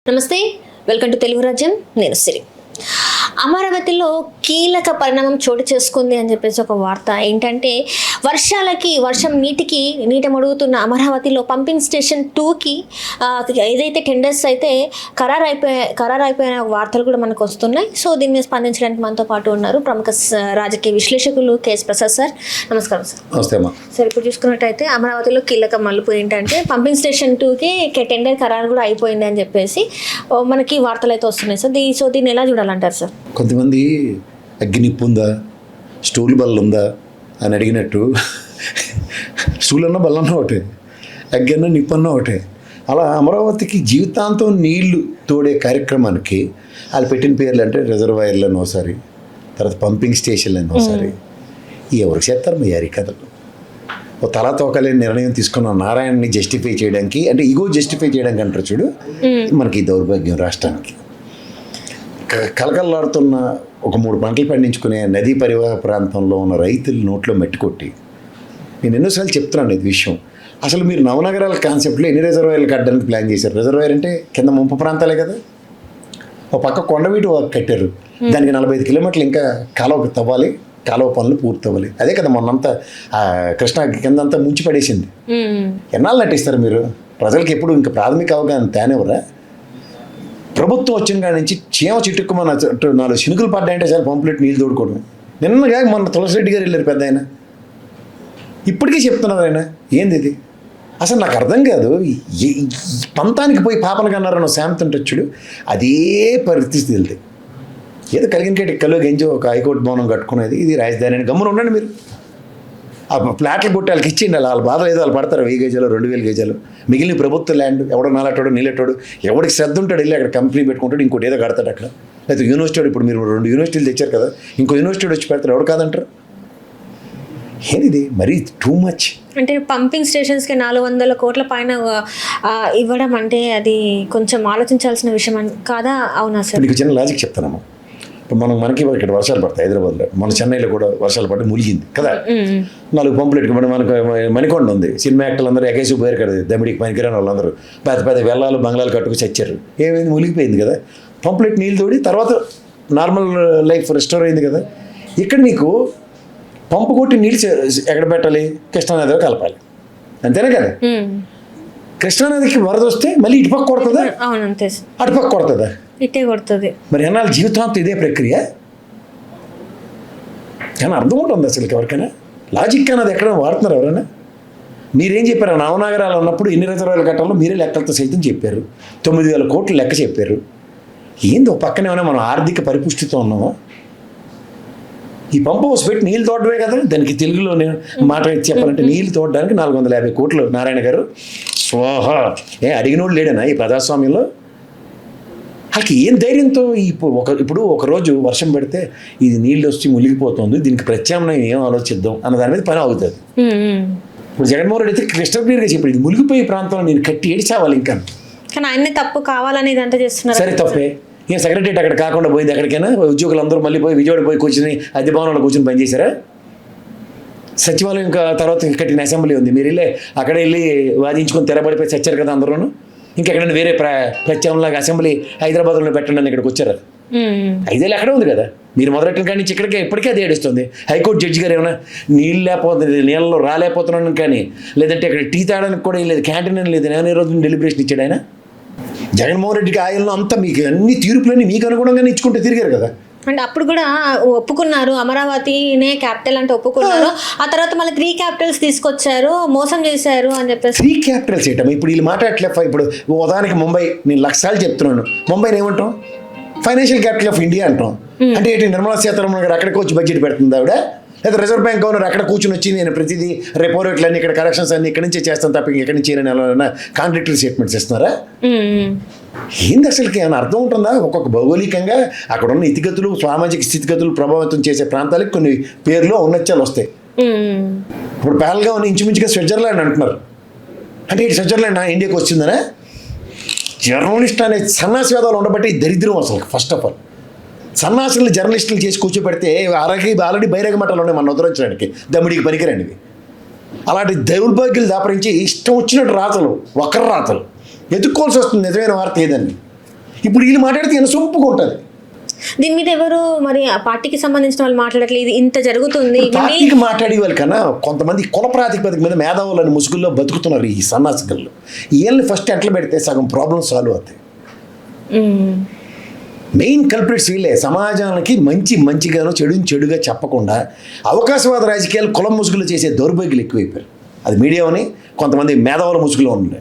నమస్తే, welcome to Telugu రాజ్యం. నేను సిరి. అమరావతిలో కీలక పరిణామం చోటు చేసుకుంది అని చెప్పేసి ఒక వార్త ఏంటంటే, వర్షం నీటి మడుగుతున్న అమరావతిలో పంపింగ్ స్టేషన్ 2కి ఏదైతే టెండర్స్ అయితే ఖరారైపోయిన వార్తలు కూడా మనకు వస్తున్నాయి. సో దీని మీద స్పందించడానికి మనతో పాటు ఉన్నారు ప్రముఖ రాజకీయ విశ్లేషకులు కేఎస్ ప్రసాద్ సార్. నమస్కారం సార్. నమస్తే అమ్మా. సార్, ఇప్పుడు చూసుకున్నట్టయితే అమరావతిలో కీలక మలుపు ఏంటంటే పంపింగ్ స్టేషన్ 2కి టెండర్ ఖరారు కూడా అయిపోయింది అని చెప్పేసి మనకి వార్తలు అయితే వస్తున్నాయి సార్. సో దీన్ని ఎలా చూడాలంటారు సార్? కొంతమంది అగ్గినిప్పు ఉందా, స్టూల్ బల్ల ఉందా అని అడిగినట్టు స్టూల్ అన్న బల్లన్న ఒకటే, అగ్గన్న నిప్పన్న ఒకటే. అలా అమరావతికి జీవితాంతం నీళ్లు తోడే కార్యక్రమానికి వాళ్ళు పెట్టిన పేర్లు అంటే రిజర్వాయర్లు అని ఒకసారి, తర్వాత పంపింగ్ స్టేషన్లు అని ఒకసారి. ఎవరికి చేస్తారు మీ యారి కథలు? ఓ తలా తోకలేని నిర్ణయం తీసుకున్న నారాయణని జస్టిఫై చేయడానికి, అంటే ఈగో జస్టిఫై చేయడానికి అంటారు చూడు, మనకి ఈ దౌర్భాగ్యం రాష్ట్రానికి. కలకల్లాడుతున్న ఒక 3 పంటలు పండించుకునే నదీ పరివాహ ప్రాంతంలో ఉన్న రైతుల నోట్లో మట్టి కొట్టి, నేను ఎన్నోసార్లు చెప్తున్నాను ఇది విషయం. అసలు మీరు నవనగరాల కాన్సెప్ట్లో ఎన్ని రిజర్వాయర్లు కట్టడానికి ప్లాన్ చేశారు? రిజర్వాయర్ అంటే కింద ముంపు ప్రాంతాలే కదా. ఒక పక్క కొండవీటి కట్టారు, దానికి 45 కిలోమీటర్లు ఇంకా కాలువ తవ్వాలి, కాలువ పనులు పూర్తి అవ్వాలి. అదే కదా మొన్నంతా కృష్ణా కిందంతా ముంచి పడేసింది. ఎన్నాళ్ళు నటిస్తారు మీరు? ప్రజలకు ఎప్పుడు ఇంకా ప్రాథమిక అవగాహన తేనివ్వరా? ప్రభుత్వం వచ్చిన కాడి నుంచి చీమ చిట్టుకుమని 4 శినుకులు పడ్డాయంటే చాలా పంపులెట్ నీళ్ళు తోడుకోవడం. నిన్నగా మొన్న తులసిరెడ్డి గారు వెళ్ళారు పెద్ద ఆయన, ఇప్పటికీ చెప్తున్నారు ఆయన. ఏంది ఇది? అసలు నాకు అర్థం కాదు. పంతానికి పోయి పాపలు కన్నారన్న శాంతం టచ్చుడు అదే పరిస్థితి వెళ్తే ఏదో కలిగిన కేటి కల్లో గెంజో ఒక హైకోర్టు భవనం కట్టుకునేది, ఇది రాజధాని అని గమ్మున ఉండండి మీరు. ఆ ఫ్లాట్లు కొట్టి వాళ్ళకి ఇచ్చిండి, వాళ్ళ బాధలు ఏదో వాళ్ళు పడతారు. 1000 గజాలు 2000 గజాలు మిగిలిన ప్రభుత్వ ల్యాండ్. ఎవడో నాలటాడు నీలెట్టాడు, ఎవడికి శ్రద్ధ ఉంటాడు వెళ్ళి అక్కడ కంపెనీ పెట్టుకుంటాడు, ఇంకోటి ఏదో కడతాడు అక్కడ. లేకపోతే యూనివర్సిటీ, ఇప్పుడు మీరు 2 యూనివర్సిటీలు తెచ్చారు కదా, ఇంకో యూనివర్సిటీ వచ్చి పెడతారు, ఎవడు కాదంటారు? ఏది మరీ టూ మచ్. అంటే పంపింగ్ స్టేషన్స్కి 400 కోట్ల పైన ఇవ్వడం అంటే అది కొంచెం ఆలోచించాల్సిన విషయం కాదా? అవునా సార్? మీకు చిన్న లాజిక్ చెప్తానమ్మా. ఇప్పుడు మనకి ఇక్కడ వర్షాలు పడతాయి హైదరాబాద్లో, మన చెన్నైలో కూడా వర్షాలు పడి ములిగింది కదా. 4 పంపులు పెట్టుకుని మనకు మణికొండ ఉంది, సినిమా యాక్టర్లు అందరూ ఎగేసి పోయారు కదా, దమిడికి పనికిరాని వాళ్ళందరూ పెద్ద పెద్ద వెల్లాలు బంగ్లాలు కట్టుకు చచ్చారు. ఏమైంది? ములిగిపోయింది కదా. పంపులెట్ నీళ్ళు తోడి తర్వాత నార్మల్ లైఫ్ రెస్టోర్ అయింది కదా. ఇక్కడ నీకు పంపు కొట్టి నీళ్ళు ఎక్కడ పెట్టాలి? కృష్ణానదిలో కలపాలి, అంతేనా కదా. కృష్ణానదికి వరద వస్తే మళ్ళీ ఇటుపక్క కొడుతుందా? అటుపక్క కొడుతుందా? ఇటే కొడుతుంది. మరి ఎన్నాళ్ళు జీవితాంతం ఇదే ప్రక్రియ? కానీ అర్థం ఉంటుంది అసలు ఎవరికైనా? లాజిక్ అన్నది ఎక్కడైనా వాడుతున్నారు ఎవరైనా? మీరేం చెప్పారు? నవనగరాలు ఉన్నప్పుడు ఎన్ని రిజర్వాయర్లు కట్టాలో మీరే లెక్కలతో సైతం చెప్పారు. 9000 కోట్లు లెక్క చెప్పారు. ఏందో పక్కనే ఏమైనా మనం ఆర్థిక పరిపుష్టితో ఉన్నామో? ఈ పంపు హౌస్ పెట్టి నీళ్ళు తోడమే కదా. దానికి తెలుగులో నేను మాట చెప్పాలంటే నీళ్ళు తోడడానికి 450 కోట్లు నారాయణ గారు స్వాహ. అడిగినోడు లేడనా ఈ ప్రజాస్వామ్యంలో? వాళ్ళకి ఏం ధైర్యంతో ఇప్పుడు ఒకరోజు వర్షం పెడితే ఇది నీళ్ళు వచ్చి మునిగిపోతుంది, దీనికి ప్రత్యామ్నాయం ఏం ఆలోచిద్దాం అన్న దాని మీద పని అవుతుంది. ఇప్పుడు జగన్మోహన్ రెడ్డి అయితే క్లిష్టప్రియర్గా చెప్పాడు, ఇది మునిగిపోయే ప్రాంతంలో నేను కట్టి ఏడిచావాలి ఇంకా. కానీ ఆయన తప్పు కావాలని ఇదంతా చేస్తున్నారు. సరే తప్పే. ఏం సెక్రటరీ అక్కడ కాకుండా పోయింది ఎక్కడికైనా? ఉద్యోగులందరూ మళ్ళీ పోయి విజయవాడ పోయి కూర్చుని అద్దె భవనంలో కూర్చొని పనిచేశారా? సచివాలయం ఇంకా తర్వాత కట్టిన అసెంబ్లీ ఉంది, మీరు వెళ్ళి అక్కడ వెళ్ళి వాదించుకొని తెరబడిపోయి చచ్చారు కదా అందరూ. ఇంకెక్కడైనా వేరే ప్రత్యామ్నాయ అసెంబ్లీ హైదరాబాద్లో పెట్టండి అని ఇక్కడికి వచ్చారు. 5 ఏళ్ళు అక్కడే ఉంది కదా. మీరు మొదలెట్టిన కానీ ఇక్కడికే ఇప్పటికే అది ఏడుస్తుంది. హైకోర్టు జడ్జి గారు ఏమైనా నీళ్ళలో రాలేకపోతున్నాను కానీ, లేదంటే ఇక్కడ టీ తాగడానికి కూడా లేదు, క్యాంటీన్ అని లేదు, నేను రోజు డెలిబరేషన్ ఇచ్చాడు ఆయన. జగన్మోహన్ రెడ్డికి ఆయనలో అంతా మీకు అన్ని తీర్పులన్నీ మీకు అనుగుణంగానే ఇచ్చుకుంటే తిరిగారు కదా. అంటే అప్పుడు కూడా ఒప్పుకున్నారు, అమరావతినే క్యాపిటల్ అంటే ఒప్పుకున్నారు. ఆ తర్వాత మళ్ళీ 3 క్యాపిటల్స్ తీసుకొచ్చారు, మోసం చేశారు అని చెప్పేసి. 3 క్యాపిటల్స్ ఏంటమ్మా? ఇప్పుడు వీళ్ళు మాట్లాడలే. ఇప్పుడు ఉదాహరణకి ముంబై, నేను లక్షలు చెప్తున్నాను, ముంబైని ఏమంటాం? ఫైనాన్షియల్ క్యాపిటల్ ఆఫ్ ఇండియా అంటాం. అంటే ఏంటి? నిర్మలా సీతారామన్ గారు అక్కడికి వచ్చి బడ్జెట్ పెడుతుంది ఆవిడ, లేదా రిజర్వ్ బ్యాంక్ గవర్నర్ అక్కడ కూర్చొని వచ్చి నేను ప్రతిదీ రెపో రేట్లు అన్ని ఇక్కడ కరెక్షన్స్ అన్ని ఇక్కడి నుంచే చేస్తాను తప్ప ఇక్కడి నుంచి ఏమైనా కాంట్రాక్టరీ స్టేట్మెంట్స్ ఇస్తున్నారా? ఏంది అసలుకి? ఏమైనా అర్థం ఉంటుందా? ఒక్కొక్క భౌగోళికంగా అక్కడ ఉన్న ఇతిగతులు, సామాజిక స్థితిగతులు ప్రభావితం చేసే ప్రాంతాలకు కొన్ని పేర్లు ఔన్నత్యాలు వస్తాయి. ఇప్పుడు పహల్గామ్ ఇంచుమించుగా స్విట్జర్లాండ్ అంటున్నారు. అంటే ఇటు స్విట్జర్లాండ్ ఇండియాకి వచ్చిందనే? జర్నలిస్ట్ అనే సన్నాసివాదాలు ఉండబట్టి దరిద్రం అసలు. ఫస్ట్ ఆఫ్ ఆల్ సన్నాసులు జర్నలిస్టులు చేసి కూర్చోబెడితే ఆల్రెడీ బహిరంగ మఠాలు ఉన్నాయి మన ఉద్ధరించడానికి, దమ్ముడికి పనికిరండివి. అలాంటి దౌర్భాగ్యులు దాపరించి ఇష్టం వచ్చినట్టు రాతలు, వక్ర రాతలు ఎదుక్కోవాల్సి వస్తుంది నిజమైన వార్త ఏదని. ఇప్పుడు వీళ్ళు మాట్లాడితే ఈయన సొంపుగా ఉంటుంది. దీని మీద ఎవరు మరి ఆ పార్టీకి సంబంధించిన వాళ్ళు మాట్లాడట్లేదు, ఇది ఇంత జరుగుతుంది ఇవన్నీ. పార్టీకి మాట్లాడే వాళ్ళ కన్నా కొంతమంది కుల ప్రాతిపదిక మీద మేధావులని ముసుగుల్లో బతుకుతున్నారు ఈ సన్నాసికల్లో. వీళ్ళని ఫస్ట్ ఎట్లా పెడితే సగం ప్రాబ్లం సాల్వ్ అవుతాయి. మెయిన్ కల్ప్రిట్స్ వీళ్ళే. సమాజానికి మంచిగాను చెడుగా చెప్పకుండా అవకాశవాద రాజకీయాలు కులం ముసుగులు చేసే దౌర్భాగ్యులు ఎక్కువైపోయారు. అది మీడియాని కొంతమంది మేధావుల ముసుగులో ఉండే.